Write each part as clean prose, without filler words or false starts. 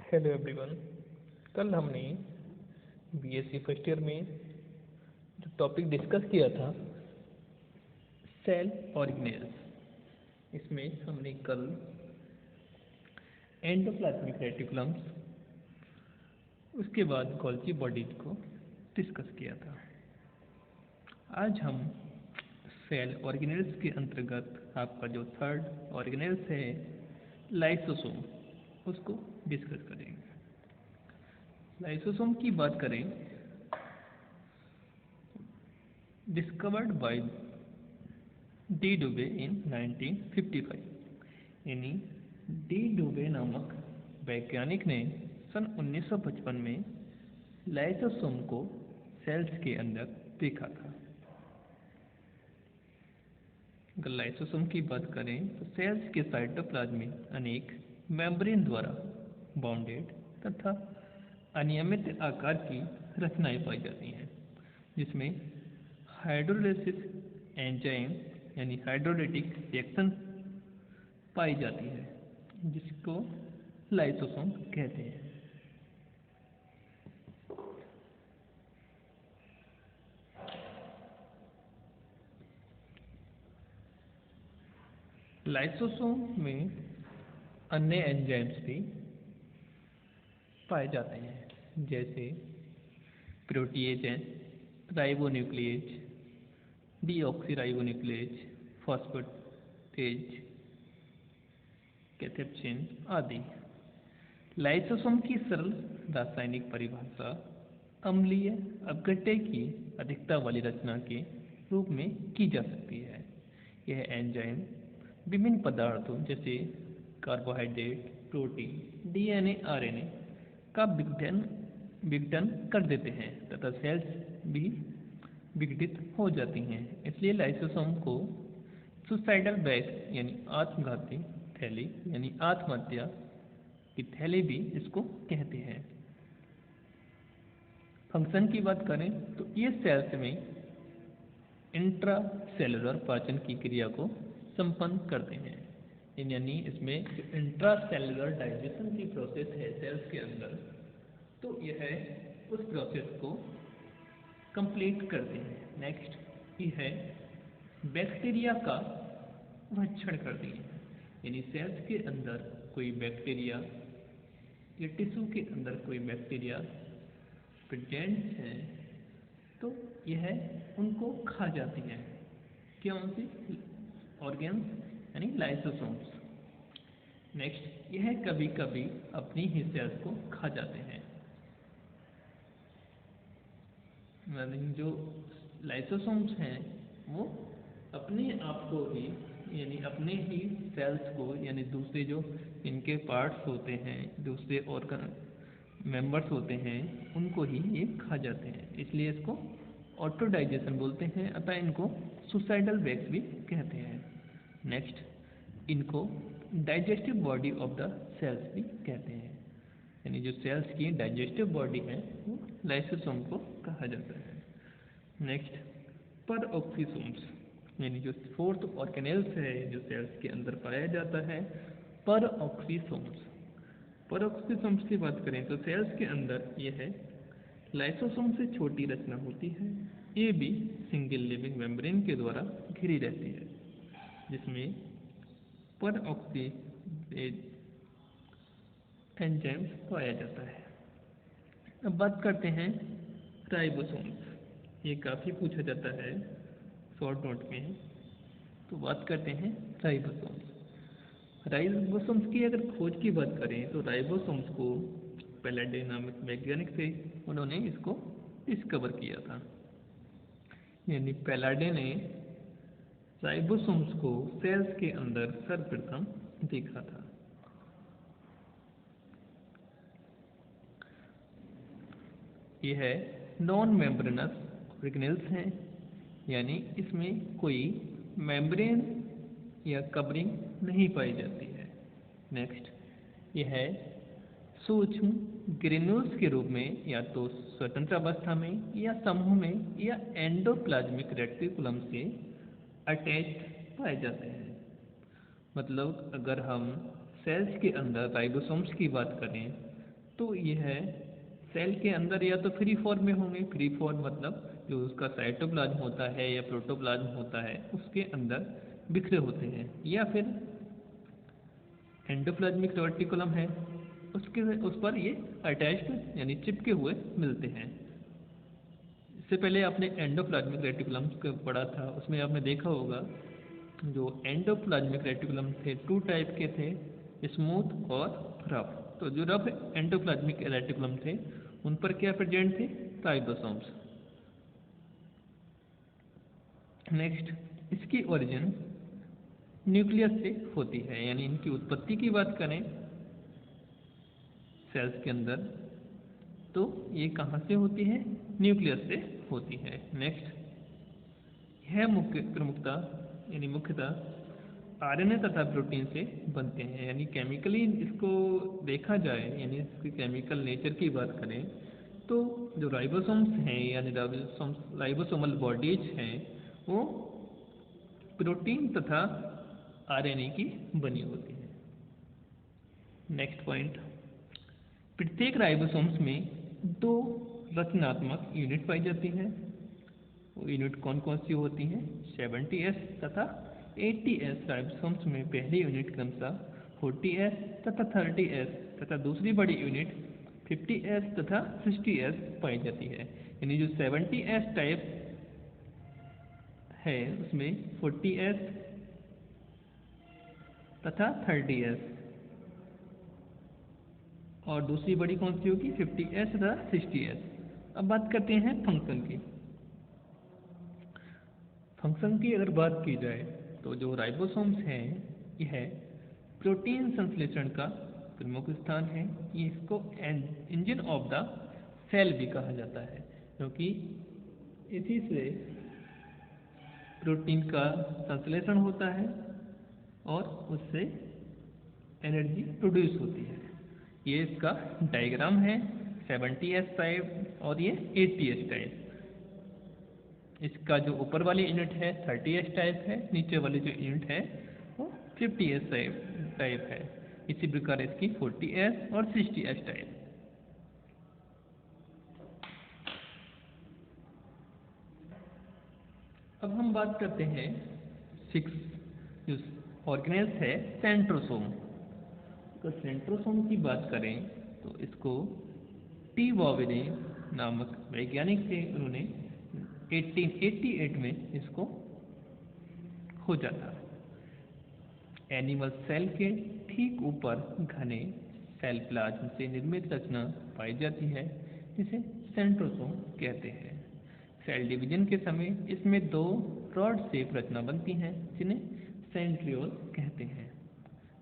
Hello everyone. कल हमने BSc first year में जो टॉपिक डिस्कस किया था सेल ऑर्गेनेल्स, इसमें हमने कल एंडोप्लाज्मिक रेटिकुलम्स उसके बाद गोल्गी बॉडीज को डिस्कस किया था। आज हम सेल ऑर्गेनेल्स के अंतर्गत आपका जो थर्ड ऑर्गेनेल्स है लाइसोसोम, उसको डिस्कस करेंगे। लाइसोसोम की बात करें, डिस्कवर्ड बाय डी डुबे इन 1955, यानी डी डुबे नामक वैज्ञानिक ने सन 1955 में लाइसोसोम को सेल्स के अंदर देखा था। अगर लाइसोसोम की बात करें तो सेल्स के साइटोप्लाज्म में अनेक मेम्ब्रेन द्वारा बाउंडेड तथा अनियमित आकार की रचनाएं पाई जाती हैं, जिसमें हाइड्रोलिसिस एंजाइम यानी हाइड्रोलिटिक रिएक्शन पाई जाती है, जिसको लाइसोसोम कहते हैं। लाइसोसोम में अन्य एंजाइम्स भी पाए जाते हैं, जैसे प्रोटीएज हैं, राइबोन्यूक्लिएज, डीऑक्सीराइबोन्यूक्लिएज, फॉस्फेटेज, कैथेप्सिन आदि। लाइसोसोम की सरल रासायनिक परिभाषा अम्लीय अपघट्य की अधिकता वाली रचना के रूप में की जा सकती है। यह एंजाइम विभिन्न पदार्थों जैसे कार्बोहाइड्रेट, प्रोटीन, डीएनए, आरएनए का विघटन कर देते हैं तथा सेल्स भी विघटित हो जाती हैं। इसलिए लाइसोसोम को सुसाइडल बैग यानी आत्मघाती थैली यानी आत्महत्या की थैली भी इसको कहते हैं। फंक्शन की बात करें तो ये सेल्स में इंट्रासेलुलर पाचन की क्रिया को संपन्न करते हैं, यानी इसमें जो इंट्रासेलुलर डाइजेशन की प्रोसेस है सेल्स के अंदर, तो यह उस प्रोसेस को कंप्लीट करते हैं। नेक्स्ट ये है बैक्टीरिया का भक्षण करती है, यानी सेल्स के अंदर कोई बैक्टीरिया या टिश्यू के अंदर कोई बैक्टीरिया प्रेजेंट है तो यह उनको खा जाती है। कौन सी? ऑर्गेन्स यानी लाइसोसोम्स। नेक्स्ट यह कभी कभी अपनी ही सेल्स को खा जाते हैं। जो लाइसोसोम्स हैं वो अपने आप को ही यानी अपने ही सेल्स को यानी दूसरे जो इनके पार्ट्स होते हैं, दूसरे ऑर्गन मेंबर्स होते हैं, उनको ही ये खा जाते हैं। इसलिए इसको ऑटो डाइजेशन बोलते हैं, अतः इनको सुसाइडल बैग्स भी कहते हैं। नेक्स्ट इनको digestive body of the cells भी कहते हैं, यानी जो सेल्स की डाइजेस्टिव बॉडी है वो लाइसोसोम को कहा जाता है। नेक्स्ट परऑक्सीसोम्स, यानी जो फोर्थ ऑर्गेनेल्स है जो सेल्स के अंदर पाया जाता है, परऑक्सीसोम्स। परऑक्सीसोम्स की बात करें तो सेल्स के अंदर यह लाइसोसोम से छोटी रचना होती है। ये भी सिंगल लिविंग मेम्ब्रेन के द्वारा घिरी रहती है, जिसमें परऑक्सीडेज एंजाइम्स पाया जाता है। अब बात करते हैं राइबोसोम्स। ये काफ़ी पूछा जाता है शॉर्ट नोट में, तो बात करते हैं राइबोसोम्स। राइबोसोम्स की अगर खोज की बात करें तो राइबोसोम्स को पैलाडे नामक वैज्ञानिक थे, उन्होंने इसको डिस्कवर किया था। यानी पैलाडे ने राइबोसोम्स को सेल्स के अंदर सर्वप्रथम देखा था। यह नॉन मेम्ब्रेनस ऑर्गेनेल्स हैं, यानी इसमें कोई मेम्ब्रेन या कवरिंग नहीं पाई जाती है। नेक्स्ट यह सूक्ष्म ग्रेन्यूल्स के रूप में या तो स्वतंत्र अवस्था में या समूह में या एंडोप्लाज्मिक रेटिकुलम से अटैच्ड पाए जाते हैं। मतलब अगर हम सेल्स के अंदर राइबोसोम्स की बात करें तो यह सेल के अंदर या तो फ्री फॉर्म में होंगे, फ्री फॉर्म मतलब जो उसका साइटोप्लाज्म होता है या प्रोटोप्लाज्म होता है उसके अंदर बिखरे होते हैं, या फिर एंडोप्लाज्मिक रेटिकुलम है उस पर ये अटैच्ड यानी चिपके हुए मिलते हैं। इससे पहले आपने एंडोप्लाज्मिक रेटिकुलम को पढ़ा था, उसमें आपने देखा होगा जो एंडोप्लाज्मिक रेटिकुलम थे 2 टाइप के थे, स्मूथ और रफ। तो जो रफ एंडोप्लाज्मिक रेटिकुलम थे उन पर क्या प्रेजेंट थे, राइबोसोम्स। नेक्स्ट, इसकी ओरिजिन न्यूक्लियस से होती है, यानी इनकी उत्पत्ति की बात करें सेल्स के अंदर तो ये कहाँ से होती है, न्यूक्लियस से होती है। नेक्स्ट, यह मुख्यतः आरएनए तथा प्रोटीन से बनते हैं, यानी केमिकली इसको देखा जाए यानी इसकी केमिकल नेचर की बात करें तो जो राइबोसोम्स हैं यानी राइबोसोमल बॉडीज हैं वो प्रोटीन तथा आरएनए की बनी होती है। नेक्स्ट पॉइंट, प्रत्येक राइबोसोम्स में 2 रचनात्मक यूनिट पाई जाती है। वो यूनिट कौन कौन सी होती हैं, 70S तथा 80S। राइबोसोम्स में पहली यूनिट क्रमशः 40S तथा 30S तथा दूसरी बड़ी यूनिट 50S तथा 60S पाई जाती है। यानी जो 70S टाइप है उसमें 40S तथा 30S और दूसरी बड़ी कौन सी होगी, 50S तथा 60S। अब बात करते हैं फंक्शन की। फंक्शन की अगर बात की जाए तो जो राइबोसोम्स हैं यह प्रोटीन संश्लेषण का प्रमुख स्थान है। ये इसको इंजन ऑफ द सेल भी कहा जाता है, क्योंकि इसी से प्रोटीन का संश्लेषण होता है और उससे एनर्जी प्रोड्यूस होती है। ये इसका डायग्राम है 70S टाइप और ये 80S टाइप। इसका जो ऊपर वाली यूनिट है 30S टाइप है, नीचे वाली जो यूनिट है वो 50S टाइप है। इसी प्रकार इसकी 40S और 60S टाइप। अब हम बात करते हैं 6 जो ऑर्गेनेल्स है सेंट्रोसोम। तो सेंट्रोसोम की बात करें तो इसको टी बॉवेने नामक वैज्ञानिक थे, उन्होंने 1888 में इसको खोजा था। एनिमल सेल के ठीक ऊपर घने सेल प्लाज्म से निर्मित रचना पाई जाती है जिसे सेंट्रोसोम कहते हैं। सेल डिवीजन के समय इसमें 2 रॉड शेप रचना बनती हैं जिन्हें सेंट्रियोल कहते हैं।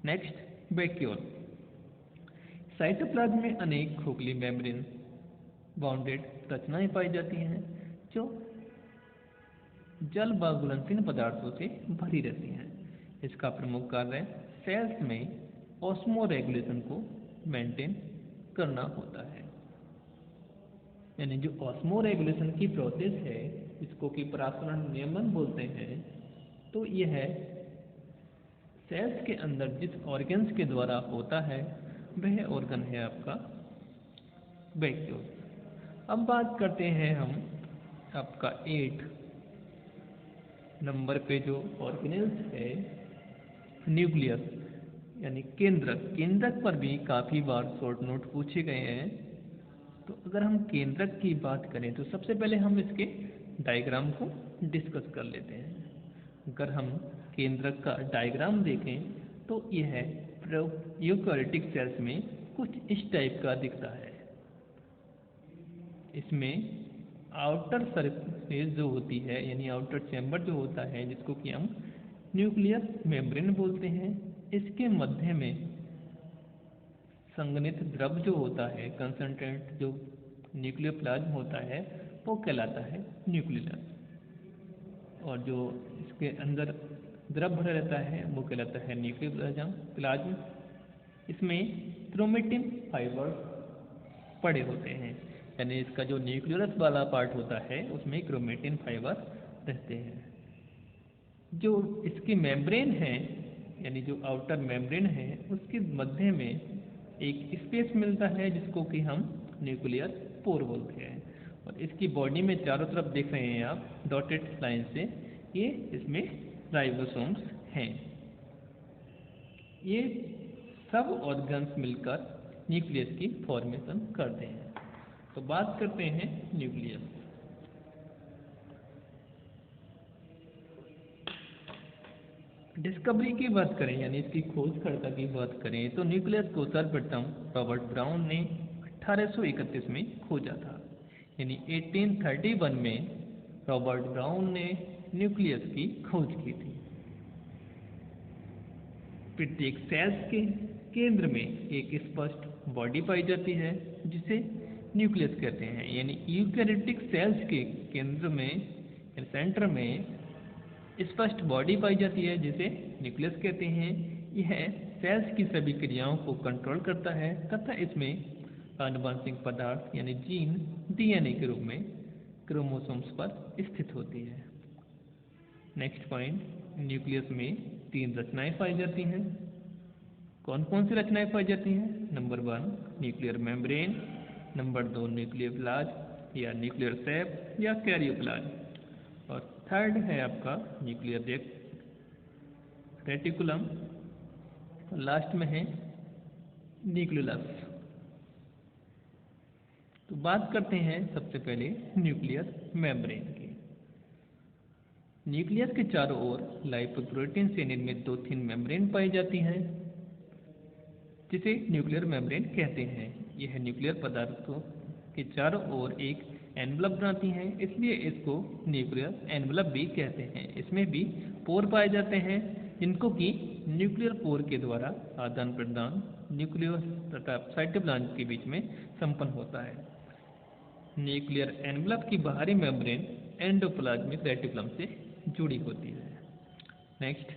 Next, vacuole. साइटोप्लाज्म में अनेक खोखली मेम्ब्रेन बाउंडेड रचनाएं पाई जाती हैं जो जल व घुलनशील पदार्थों से भरी रहती हैं। इसका प्रमुख कार्य सेल्स में ऑस्मो रेगुलेशन को मेंटेन करना होता है। यानी जो ऑस्मो रेगुलेशन की प्रोसेस है इसको कि परासरण नियमन बोलते हैं। तो यह सेल्स के अंदर जिस ऑर्गन्स के द्वारा होता है वह ऑर्गन है आपका वैक्यूल। अब बात करते हैं हम आपका 8 नंबर पे जो ऑर्गेनेल्स है न्यूक्लियस यानी केंद्रक। केंद्रक पर भी काफ़ी बार शॉर्ट नोट पूछे गए हैं। तो अगर हम केंद्रक की बात करें तो सबसे पहले हम इसके डायग्राम को डिस्कस कर लेते हैं। अगर हम केंद्रक का डायग्राम देखें तो यह यूकेरियोटिक सेल्स में कुछ इस टाइप का दिखता है। इसमें आउटर सरफेस जो होती है यानी आउटर चैम्बर जो होता है जिसको कि हम न्यूक्लियर मेम्ब्रेन बोलते हैं, इसके मध्य में संघनित द्रव जो होता है कंसंट्रेट जो न्यूक्लियोप्लाज्म होता है वो कहलाता है न्यूक्लियस, और जो इसके अंदर द्रव भरा रहता है वो कहलाता है न्यूक्लियोप्लाज्म। इसमें क्रोमेटिन फाइबर पड़े होते हैं, यानी इसका जो न्यूक्लियस वाला पार्ट होता है उसमें क्रोमेटिन फाइबर रहते हैं। जो इसकी मेम्ब्रेन है यानी जो आउटर मेम्ब्रेन है उसके मध्य में एक स्पेस मिलता है जिसको कि हम न्यूक्लियर पोर बोलते हैं। और इसकी बॉडी में चारों तरफ देख रहे हैं आप डॉटेड लाइन से, ये इसमें राइबोसोम्स हैं। ये सब ऑर्गन्स मिलकर न्यूक्लियस की फॉर्मेशन करते हैं। तो बात करते हैं न्यूक्लियस। डिस्कवरी की बात करें यानी इसकी खोजकर्ता की बात करें तो न्यूक्लियस को सर्वप्रथम रॉबर्ट ब्राउन ने 1831 में खोजा था। यानी 1831 में रॉबर्ट ब्राउन ने न्यूक्लियस की खोज की थी। प्रत्येक सेल्स के केंद्र में एक स्पष्ट बॉडी पाई जाती है जिसे न्यूक्लियस कहते हैं। यानी यूकैरियोटिक सेल्स के केंद्र में सेंटर में स्पष्ट बॉडी पाई जाती है जिसे न्यूक्लियस कहते हैं। यह सेल्स की सभी क्रियाओं को कंट्रोल करता है तथा इसमें आनुवंशिक पदार्थ यानी जीन डीएनए के रूप में क्रोमोसोम्स पर स्थित होती है। नेक्स्ट पॉइंट, न्यूक्लियस में 3 रचनाएं पाई जाती हैं। कौन कौन सी रचनाएं पाई जाती हैं? Number 1 nuclear membrane, number 2 nuclear plasm या न्यूक्लियर सैप या कैरियोप्लाज्म, और थर्ड है आपका न्यूक्लियर रेटिकुलम, और लास्ट में है न्यूक्लियस। तो बात करते हैं सबसे पहले न्यूक्लियर मेम्ब्रेन की। न्यूक्लियस के चारों ओर लाइपोप्रोटीन से निर्मित 2 थिन मेम्ब्रेन पाई जाती हैं जिसे न्यूक्लियर मेम्ब्रेन कहते हैं। यह न्यूक्लियर पदार्थों के चारों ओर एक एनवलप बनाती हैं, इसलिए इसको न्यूक्लियर एनवलप भी कहते हैं। इसमें भी पोर पाए जाते हैं जिनको कि न्यूक्लियर पोर के द्वारा आदान प्रदान न्यूक्लियस तथा साइटोप्लाज्म के बीच में संपन्न होता है। न्यूक्लियर एनवलप की बाहरी मेम्ब्रेन एंडोप्लाज्मिक रेटिकुलम से जुड़ी होती है। नेक्स्ट,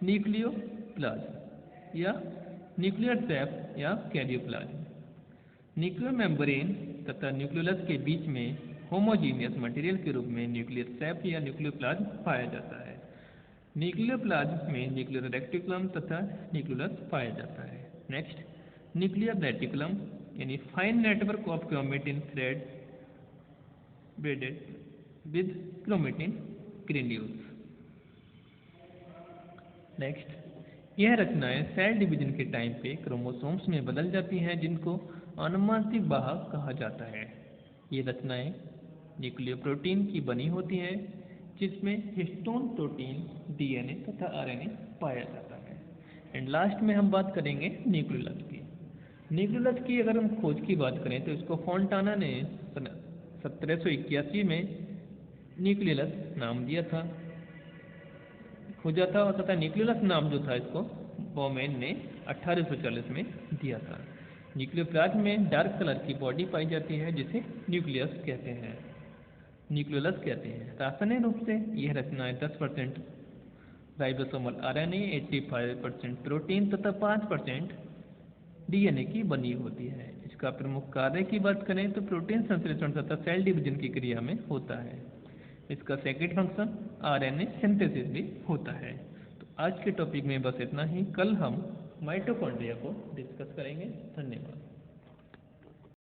न्यूक्लियोप्लाज्म या न्यूक्लियर सैप या कैरियोप्लाज्म। न्यूक्लियर मेम्ब्रेन तथा न्यूक्लियस के बीच में होमोजीनियस मटेरियल के रूप में न्यूक्लियर सैप या न्यूक्लियोप्लाज्म पाया जाता है। न्यूक्लियोप्लाज्म में न्यूक्लियर रेटिकुलम तथा न्यूक्लियस पाया जाता है। नेक्स्ट, न्यूक्लियर रेटिकुलम यानी fine network of chromatin thread braided with chromatin granules. Next, यह रचनाएं सेल डिवीजन के टाइम पे क्रोमोसोम्स में बदल जाती हैं जिनको आनुवंशिक वाहक कहा जाता है। ये रचनाएं न्यूक्लियोप्रोटीन की बनी होती हैं जिसमें हिस्टोन प्रोटीन, डीएनए तथा आरएनए पाया जाता है। एंड लास्ट में हम बात करेंगे न्यूक्लियस की। न्यूक्लियस की अगर हम खोज की बात करें तो इसको फोंटाना ने 1781 में न्यूक्लियस नाम दिया था, खोजा था, और तथा न्यूक्लियस नाम जो था इसको बोमेन ने 1840 में दिया था। न्यूक्लियोप्लाज्म में डार्क कलर की बॉडी पाई जाती है जिसे न्यूक्लियस कहते हैं, न्यूक्लियस कहते हैं। रासायनिक रूप से यह रचनाएं 10% राइबोसोमल आरएनए, 85% प्रोटीन तथा 5% डीएनए की बनी होती है। इसका प्रमुख कार्य की बात करें तो प्रोटीन संश्लेषण तथा सेल डिवीजन की क्रिया में होता है। इसका सेकेंड फंक्शन आरएनए सिंथेसिस भी होता है। तो आज के टॉपिक में बस इतना ही। कल हम माइटोकॉन्ड्रिया को डिस्कस करेंगे। धन्यवाद।